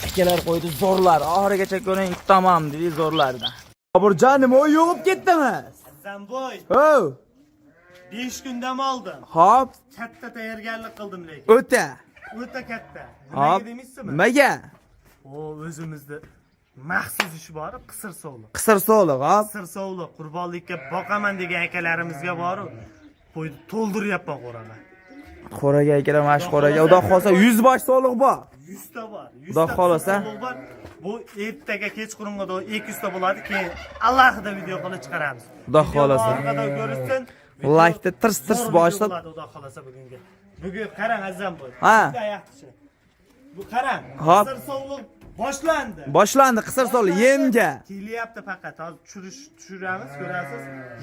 Akalar qo'ydi zo'rlar. Oxirigacha ko'ring, tamam dedi zo'rlardan. Boburjon nima yo'qib ketdimi? Zamboy. Ho. 5 kun dam oldim. Hop. Katta tayyorgarlik qildim lekin. O'ta. O'ta katta. Hop. Nimaga deysizmi? Nimaga? O o'zimizda maxsus ish bor, qisir sovliq. Qisir sog'liq, hop. Qisir sovliq qurbonlikka boqaman degan akalarimizga borib, qo'yni to'ldiryapman qo'raga. Qo'raga akalar, mana shu qo'raga xudo xolsa 100 bosh sog'liq bor. 100 ta bor. Xudo xolasa. Bu ertaga kechqurunga 200 ta bo'ladi, keyin alohida video qilib chiqaramiz. Xudo xolasa. Orqada ko'rishsin. Like'ni tirs boshlab. Xudo xolasa bugunga. Bugun qarang azam bo'l. Ha. Bu qarang. Hop. Qisir sovliq boshlandi. Boshlandi qisir sog'liq yemga. Kelyapti faqat. Hozir tushiramiz, ko'rasiz.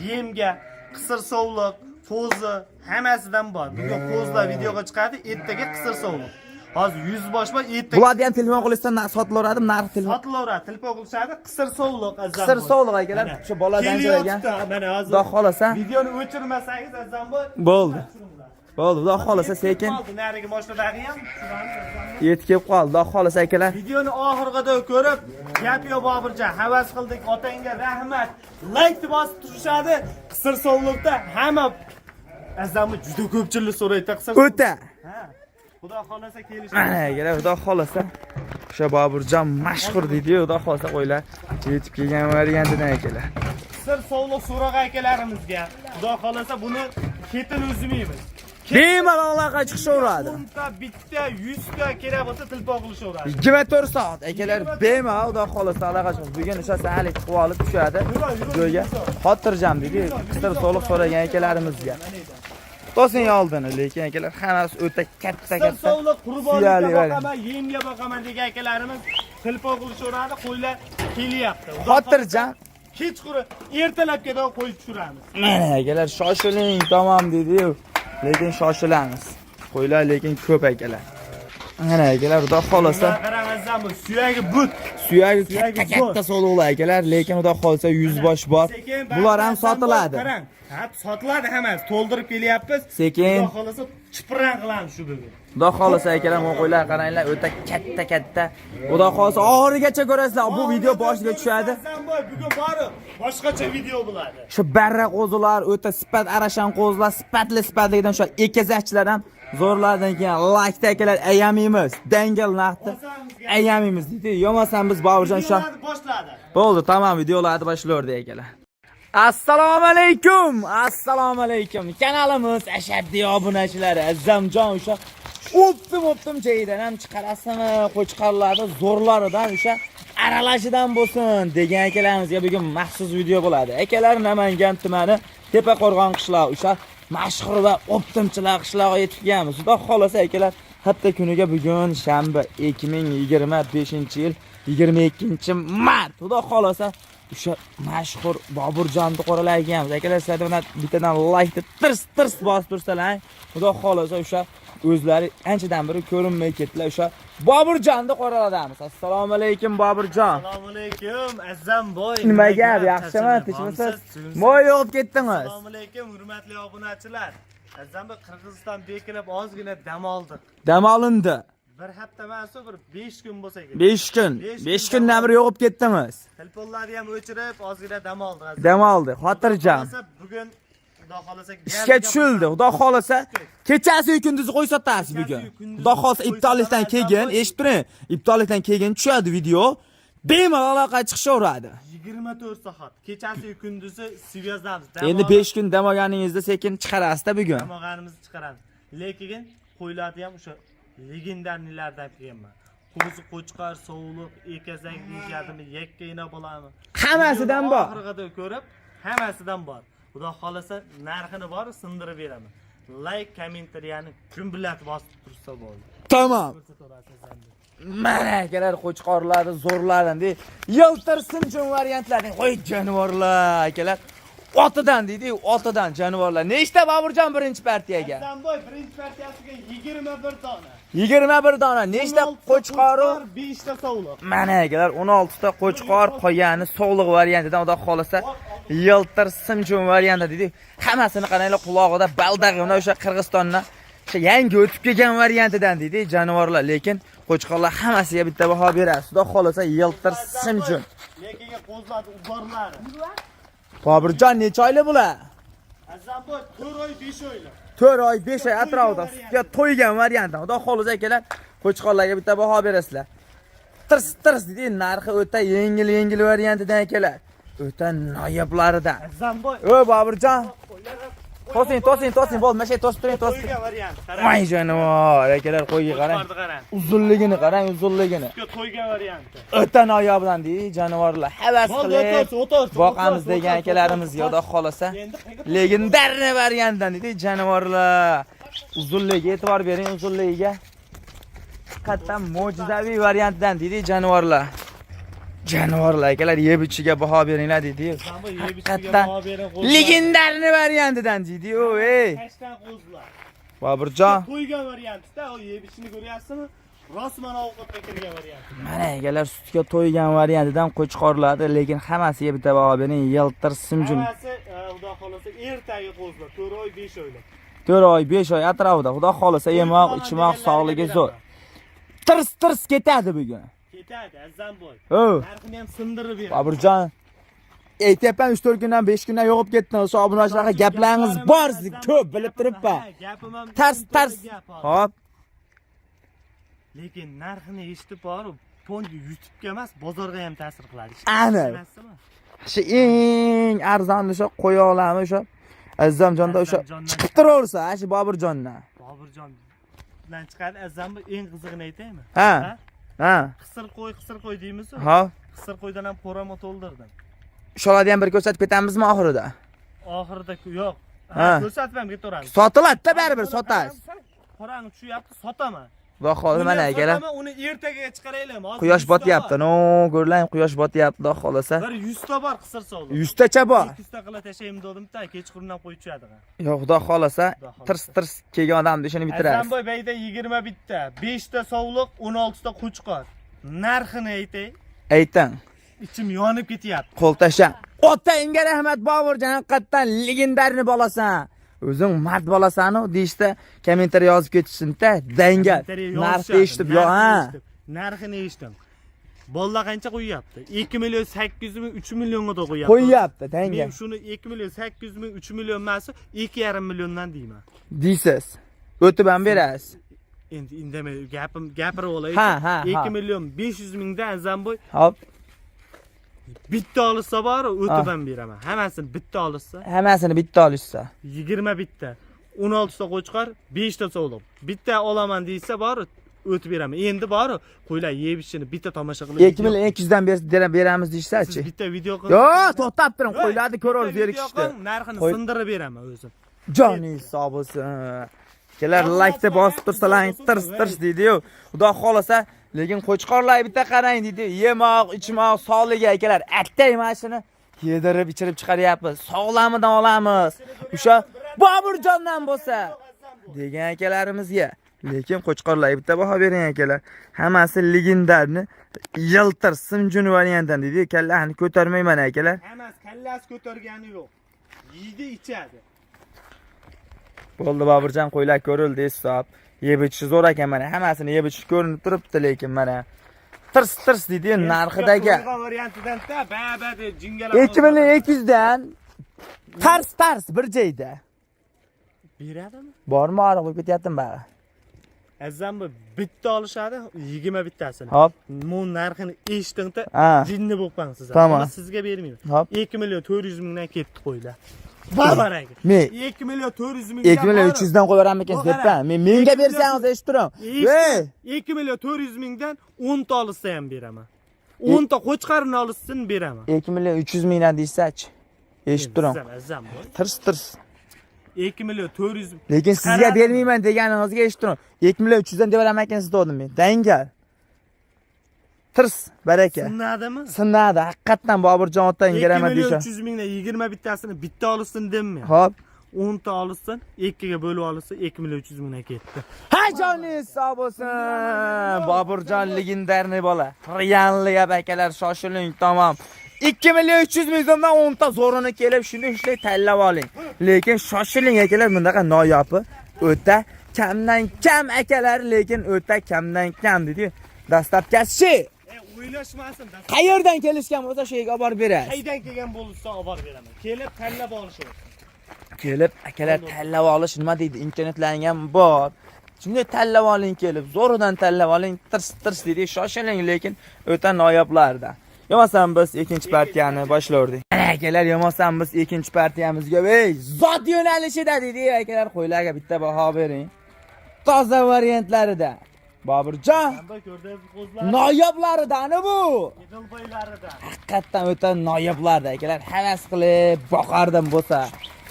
Yemga, qisir sovliq, qo'zi hammasidan bor. Bugun qo'zlar videoga chiqadi, ertaga qisir sovliq. Hozir 100 bosh bor, ertaga Bularni ham telefon qilishdan sotilaveradi, narx telefon. sotilaveradi, telefon qilishadi, qisir sovliq azam. Qisir sog'liq akalar, shu boladan jo'ragan. Mana hozir. Xudo xolasa. Videoni o'chirmasangiz azam bo'l. Bo'ldi. Bo'ldi, xudo xolasa sekin Nariga boshladagi ham yetib kelib qoldi. Xudo xolasa akalar. videoni oxirida ko'rib, gap yo Boburjon, havas qildik, otangga rahmat. Like bosib turishadi. Qisir sovliqda hamma azamni juda ko'pchilik so'raydi qisir. O'ta. Ha. Xudo xolasa kelishadi. Mana akalar, xudo xolasa. O'sha Boburjon mashhur deydi-yu, xudo xolasa qo'ylar yetib kelgan variantidan akalar. Qisir sovliq so'ragan akalarimizga, xudo xolasa buni ketini uzmaymiz. Bemalol aloqa chiqishaveradi. Bitta 100 ta kerak bo'lsa telefon qilishaveradi. 24 soat akalar bemalol xudo xolasa aloqa chiqib. Bugun o'sha sahalik qilib olib tushadi. Joyga xotirjam deydi. Qisir sog'liq so'ragan akalarimizga. To'sin oldini, lekin akalar hammasi o'ta katta. Sovliq qurbonlikka boqaman, yemga boqaman degan akalarimiz telefon qilishaveradi, qo'ylar kelyapti. Xotirjam. Kechqurun ertalabga qo'yib tushiramiz. Mana akalar shoshiling, tamom dedi-yu. Lekin shoshilamiz. Qo'ylar lekin ko'p akalar. Mana akalar xudo xolasa. Qarangizdan bu suyagi but. Suyagi katta sog'liqlar akalar, lekin xudo xolasa 100 bosh bor. Bular ham sotiladi. Qarang, sotiladi hammasi. To'ldirib kelyapmiz. Sekin. Xudo xolasa chiprang qilamiz shu bugun. Xudo xolasa akalar, bu qo'ylar qaranglar, o'ta katta. Xudo xolasa oxirigacha ko'rasizlar. Bu video boshiga tushadi. Bugun borib boshqacha video bo'ladi. Shu barra qo'zilar, o'ta sifat arashan qo'zilar, sifatligidan shu ekazachlar ham zo'rlardan keyin like akalar ayamaymiz. Dangal naqdi ayamaymiz deydi. Yo'masan biz Boburjon shu. Boshladi. Bo'ldi, tamom, videolarni boshlayverdik akalar. Assalomu alaykum. Assalomu alaykum. Kanalimiz ashaddiy obunachilari Azamjon o'sha o'ptim joyidan ham chiqarasizmi? Qo'chqarlarni zo'rlaridan o'sha aralashidan bo'lsin degan akalarimizga bugun maxsus video bo'ladi. Akalar Namangan tumani Tepaqo'rg'on qishlog'i o'sha mashhur va o'ptimchilar qishlog'iga yetib kelganmiz. Xudo xolasa akalar, hafta kuniga bugun shanba 2025-yil 22-mart. Xudo xolasa o'sha mashhur Boburjonni qo'ralayganmiz. Akalar sizlardan bittadan like tirs bosib tursalar, xudo xolasa o'sha o'zlari anchadan beri ko'rinmay ketdilar. O'sha Boburjonni qo'raladamiz. Assalomu alaykum Boburjon. Assalomu alaykum Azamboy. Nima gap, yaxshimi? Tinchmisiz? Mo'y yo'qib ketdingiz. Assalomu alaykum hurmatli obunachilar. Azamboy Qirg'iziston bekilib ozgina dam oldik. Dam olindi. Bir hafta emas, bir 5 kun bo'lsa kerak. 5 kun. 5 kundan beri yo'qib ketdimiz. Telefonlarni ham o'chirib, ozgina dam oldik. Dam oldi, xotirjam. Bugun Xudo xolasa ishga tushildi. Xudo xolasa kechasi kunduzi qo'y sotasiz bugun. Xudo xolasa ibtollikdan keyin, eshitib turing, ibtollikdan keyin tushadi video. Bemalol aloqa chiqishaveradi. 24 soat. Kechasi kunduzi svyazamiz. Endi 5 kun dam olganingizda sekin chiqarasiz-da bugun. Dam olganimizni chiqaramiz. Lekin qo'ylarni ham o'sha legendarnilardan kelganman. Qo'zi, qo'chqar, sovliq, ekazak deyishadimi, yakkayna bo'lami? Hammasidan bor. Oxirida ko'rib, hammasidan bor. Xudo xolasa narxini bor, sindirib beraman. Like, kommentariyani jumlat bosib tursa bo'ldi. Tamom. Mana akalar qo'chqorlarni zo'rlardan deydi. Yiltirsin jun variantlarni qo'y jonivorlar akalar. Otidan deydi, otidan jonivorlar. Nechta Boburjon birinchi partiyaga? Zamboy birinchi partiyasiga 21 dona. 21 dona. Nechta qo'chqoru? 5 ta sovliq. Mana akalar 16 ta qo'chqor qo'yani sog'liq variantidan xudo xolasa yiltirsin jun variantida deydi. Hammasini qaranglar, qulog'ida baldag'ini o'sha Qirg'izistondan O'sha yangi o'tib kelgan variantidan deydi jonivorlar, lekin qo'chqorlar hammasiga bitta baho berasiz. Xudo xolasa yiltir simjun. Lekin qo'zladi uborlari. Bobirjon necha oyli bular? Azamboy 4 oy 5 oyli. 4 oy 5 oy atrofida sutga to'ygan variantdan. Xudo xolasa akalar qo'chqorlarga bitta baho berasizlar. Tirs deydi, narxi o'ta yengil variantidan akalar. O'ta noyoblaridan. Azamboy. O Bobirjon. To'sing, bo'lma, shay to'sib turing. To'yga variant. Voy jonivor, akalar qo'yga qarang. Uzunligini qarang, uzunligini. To'yga varianti. O'ta noyobdan deydi jonivorlar. Havas qilib boqamiz degan akalarimiz Xudo xolasa. Legendarniy variantdan deydi jonivorlar. Uzunligiga e'tibor bering, uzunligiga. Qattan mo'jizaviy variantdan deydi jonivorlar. Jonivorlar akalar yeb ichiga baho beringlar deydi. Qattan legendarniy variantidan deydi. Ey. Hashdan qo'zlar. Bobirjon. To'yga variantda, o yeb ichini ko'ryapsizmi? Rosman ovqatga kirgan variant. Mana akalar sutga to'ygan variantidan qo'chqorladi, lekin hammasiga bitta baho bering, yiltir simjun. Hammasi Xudo xolasa ertaga qo'zlar, 4 oy 5 oylar. 4 oy 5 oy atrofida. Xudo xolasa yemoq, ichmoq sog'ligi zo'r. Tirs ketadi bugun. Ketadi Azamboy. Narxini ham sindirib beradi. Bobirjon, aytyapman 3-4 kundan 5 kundan yo'qib ketdi. O'sha obunachilarga gaplaringiz bor, siz ko'p bilib turibman. Gapim ham Tars. Xo'p. Lekin narxini eshitib borib, fonga YouTube'ga emas, bozorga ham ta'sir qiladi. Ana. Shu eng arzon o'sha qo'yoqlarni o'sha Azamjonda o'sha chiqib turaversa, shu Bobirjondan. Bobirjon bilan chiqadi. Azamboy eng qizig'ini aytaymi? Ha. Qisir qo'y deymiz. Ha. Qisir qo'ydan ham porama to'ldirdim. Sholarni ham bir ko'rsatib ketamizmi oxirida? Oxirida yo'q. Ko'rsatib ham ketaveramiz. Sotiladi-da baribir sotasiz. Qorang tushyapti, sotaman. Xudo xohlasa mana akalar. Uni ertaga chiqaraylik. Quyosh botyapti. No, ko'rlang, quyosh botyapti, xudo xohlasa. Bir 100 ta bor qisir sovli. 100 tacha bor. 200 ta qila tashlayim dedim-da, kechqurundan qo'yib tushadi. Yo'q, xudo xohlasa, tirs kelgan odamni ishini bitirasiz. Azamboy bayda 20 bitta, 5 ta sovliq, 16 ta qo'chqor. Narxini aytay. Ayting. Ichim yonib ketyapti. Qo'l tasha. Otangga rahmat Boburjon, haqiqatan legendarniy bolasan. O'zing mard bolasan-ku deyishda kommentariy yozib ketishsin-da, dangal. Narx eshitib, yo'q, ha. Narxini eshitdim. Bolalar qancha qo'yyapti? 2 million 800 ming, 3 millionga da qo'yyapti. Qo'yyapti, dangal. Men shuni 2 million 800 ming, 3 million emas, 2,5 milliondan deyman. Deysiz. O'tib ham berasiz. Endi indamay gapirib olay. Ha. 2 million 500 mingdan Azamboy. Hop. Bitta olsa bor, o'tib ham beraman. Hammasini bitta olsa. Hammasini bitta olishsa. 20 bitta. 16 ta qo'chqor, 5 ta sovliq. Bitta olaman deysa bor, o'tib beraman. Endi bor, qo'ylar yeb ishini bitta tomosha qilib. 2200 dan beramiz deysa-chi. Siz bitta video qilib. Yo'q, to'xtab turing, qo'ylarni ko'rib berishdi. Narxini sindirib beraman o'zim. Joning sog' bo'lsin. Kelar like-da bosib tursalar, tirs deydi-yu. Xudo xolasa, lekin qo'chqorlar bitta qarang deydi. Yemoq, ichmoq, sog'ligi akalar. Attay mana shuni yedirib, ichirib chiqaryapmiz. Sog'lamidan olamiz. O'sha Boburjondan bo'lsa degan akalarimizga. Lekin qo'chqorlar bitta baho bering akalar. Hammasi legendarni yiltir simjun variantdan deydi. Kallani ko'tarmayman akalar. Hammasi kallasi ko'targani yo'q. Yeydi, ichadi. Bo'ldi Boburjon, qo'ylar ko'rildi hisob. Yeb ichish zo'r ekan mana. Hammasini yeb ichish ko'rinib turibdi, lekin mana tirs deydi narxidagi. Variantidan-da baba jingalar. 2200 dan tars bir joyda. Beradimi? Bormi, ora qo'yib ketyaptim bari. Azamboy bitta olishadi, 20 bittasini. Hop. Bu narxini eshitdingda, jinni bo'lib qolasiz. Tamam. Sizga bermayman. Hop. 2 million 400 mingdan ketdi qo'ylar. Babarak. 2 million 400 ming. 2 million 300 dan qo'yaveramiz debman. Menga bersangiz eshitib turing. 2 million 400 mingdan 10 ta olsa ham beraman. 10 ta qo'chqarni olsin beraman. 2 million 300 mingdan deysa-chi. Eshitib turing. Tirs. 2 million 400 ming. Lekin sizga bermayman deganingizga eshitib turing. 2 million 300 dan debaraman ekan siz dedim men. Dangal. Tirs, baraka. Sinnadimi? Sinnadi. Haqiqatan Boburjon otangga rahmat deysan. 2 million 300 mingdan 20 bittasini bitta olsin demmi? Hop. 10 ta olsin, 2 ga bo'lib olsa 2 million 300 mingdan ketdi. Ha joningiz sog' bo'lsin. Boburjon legendarniy bola. Riyanli akalar, shoshiling, tamom. 2 million 300 ming so'mdan 10 ta zo'rini kelib shunday tanlab oling. Lekin shoshiling akalar, bundaqa noyobi o'ta kamdan kam akalar, lekin o'ta kamdan kam dedi. Dastlabkasi O'ylashmasin. qayerdan kelishgan bo'lsa shu yerga olib borib berasiz. Qaydan kelgan bo'lsa olib borib beraman. Kelib tanlab olishib. Kelib akalar tanlab olish nima deydi? Internetlarning ham bor. Shunday tanlab oling kelib, zo'ridan tanlab oling, tirs dedi, shoshiling, lekin o'ta noyoblardan. Yo'qmasam biz ikkinchi partiyani boshlardik. Ana akalar, yo'qmasam biz ikkinchi partiyamizga zot yo'nalishida dedi akalar, qo'ylarga bitta baho bering. Toza variantlarida. Boburjon, noyoblaridan bu. Yig'ilboylaridan. Haqiqatan o'ta noyoblarda akalar, havas qilib boqardim bo'lsa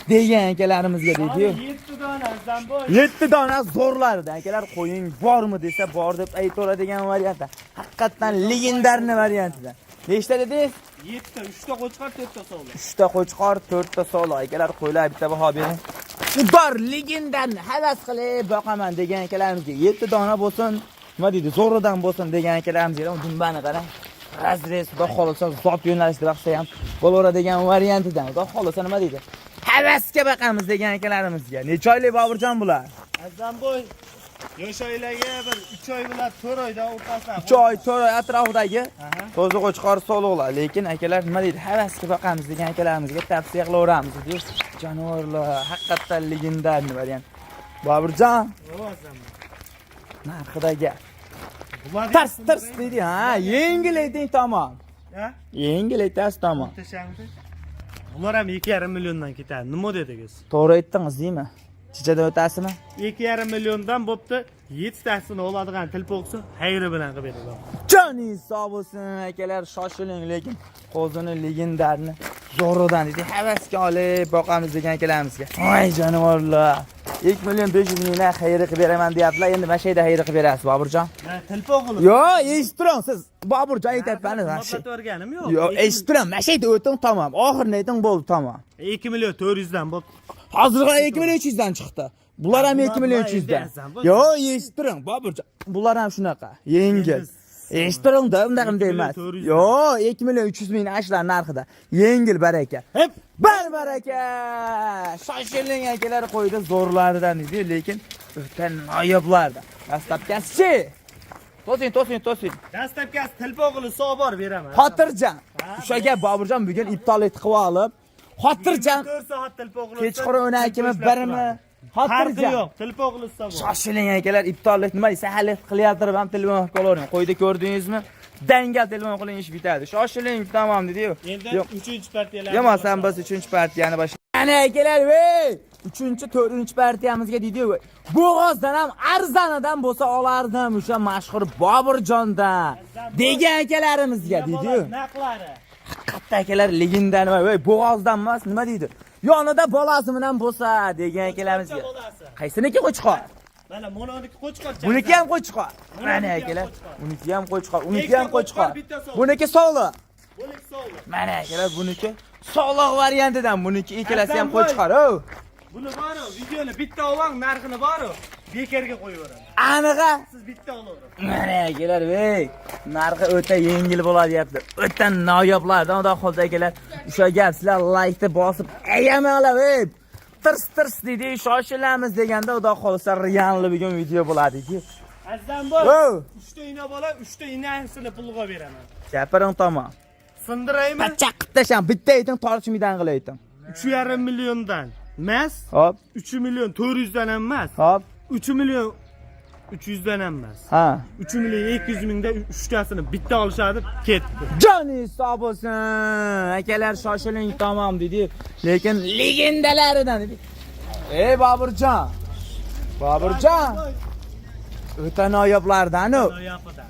degan akalarimizga deydi-yu. 7 dona zamboy. 7 dona zo'rlardi akalar, qo'ying bormi desa bor deb aytaveradigan variantda. Haqiqatan legendarniy variantida. Nechta dedingiz? 7 ta, 3 ta qo'chqor, 4 ta sovliq. 3 ta qo'chqor, 4 ta sovliq akalar, qo'ylar bitta baho bering. Udor legendarni havas qilib boqaman degan akalarimizga 7 dona bo'lsin, nima deydi, zo'ridan bo'lsin degan akalarimizga dumbani qarang. Razres xudo xolisa zot yo'nalishida vaqtda ham bo'laveradigan variantidan. Xudo xolisa nima deydi? Havasga baqamiz degan akalarimizga. Necha oylik Boburjon bular? Zamboy yosh oilaga bir 3 oy bilan 4 oyda o'rtasida. 3 oy, 4 oy atrofidagi to'zi qo'chqor sovliqlar. Lekin akalar nima deydi? Havasga baqamiz degan akalarimizga tavsiya qilaveramiz deydi. Jonivorlar, haqiqatan legendarniy variant. Boburjon, narxidagi tars deydi, ha, yengil ayting tamom. Ha? Yengil aytasiz tamom. Bular ham 2,5 milliondan ketadi. Nima dedingiz? To'g'ri aytdingiz, deymi? Chichadan o'tasizmi? 2,5 milliondan bo'pti. 7 tasini oladigan tilpoqsi xayri bilan qilib beraman. Joningiz sog' bo'lsin akalar, shoshiling, lekin qo'zini legendarni zo'ridan dedi. Havasga olib boqamiz degan akalarimizga. Voy jonivorlar. 2 million 500 mingdan xayri qilib beraman deyaptilar. Endi mana shu yerda xayri qilib berasiz, Boburjon. Tilpoq qilib. Yo, eshittiring siz. Boburjon aytayapman, mana shu. O'rganim yo'q. Yo, eshittiring. Mana shu yerda o'ting tamom. Oxirini ayting bo'ldi tamom. 2 million 400 dan bo'pti. Hozirga 2 million 300 dan chiqdi. Bular ham 2 million 300 dan. Yo, eshittiring, Boburjon. Bular ham shunaqa. Yengil. Eshittiring da, undaq emas. Yo, 2 million 300 ming ashlar narxida. Yengil baraka. Hep Baraka! Shoshiling akalar, qo'ydi zo'rlaridan dedi, lekin o'ta noyoblarda. Dastlabkasi. To'sin. dastlabkasi tilpoq qilib sog' borib beraman. Xotirjam. O'shaga Boburjon bugun ibtol etib olib, xotirjam 4 soat tilpoq qilib. kechqurun 12mi, 1mi? Farqi Xotirjam. yo'q. Tilpoq qilib sog' bor. Shoshiling akalar, ibtollik nima desa, hali qilyaptirib ham telefon qo'yavering. Qo'ydi ko'rdingizmi? Dangal telefon qiling ish bitadi. Shoshiling tamom dedi-yu. Endi 3-partiyalar. Yo'qmasam biz 3-partiyani boshlaymiz. Ana akalar, 3-chi, 4-chi partiyamizga dedi-yu. Bo'g'ozdan ham arzonidan bo'lsa olardim o'sha mashhur Boburjondan degan akalarimizga dedi-yu. Naqlari. Qatta akalar legendani va bo'g'ozdan emas, nima deydi? Yonida bolasi bilan bo'lsa degan akalarimizga. Qaysiniki qo'chqor? Mana mononiki qo'chqor. Buniki ham qo'chqor. Mana akalar, uniki ham qo'chqor, uniki ham qo'chqor. Buniki sog'liq. Buniki sog'liq. Mana akalar, buniki sog'liq variantidan, buniki ikkalasi ham qo'chqor. Buni bor-ku, videoni bitta oling, narxini bor-ku, bekarga qo'yaveradi. Aniqa. Siz bitta olavering. Mana akalar, narxi o'ta yengil bo'ladi deyapti. O'ta noyoblardan xudo xolsa akalar. O'sha gap sizlar like bosib ayamanglar, tirs dedi, shoshilamiz deganda xudo xolsa realni bugun video bo'ladi-ki. Azam bor. 3 ta ina bola, 3 ta inasini pulga beraman. Gapiring tamom. Sindiraymi? Pachaq qitasham, bitta ayting, torchmidan qilaytim. 3,5 milliondan emas. Hop. 3 million 400 dan ham emas. Hop. 3 million 300 dan ham emas. Ha. 3 million 200 mingda 3 tasini bitta olishadi, ketdi. Joningiz sog' bo'lsin. Akalar shoshiling tamom dedi. Lekin legendalaridan dedi. Boburjon. O'ta noyoblardan-ku. Noyobidan.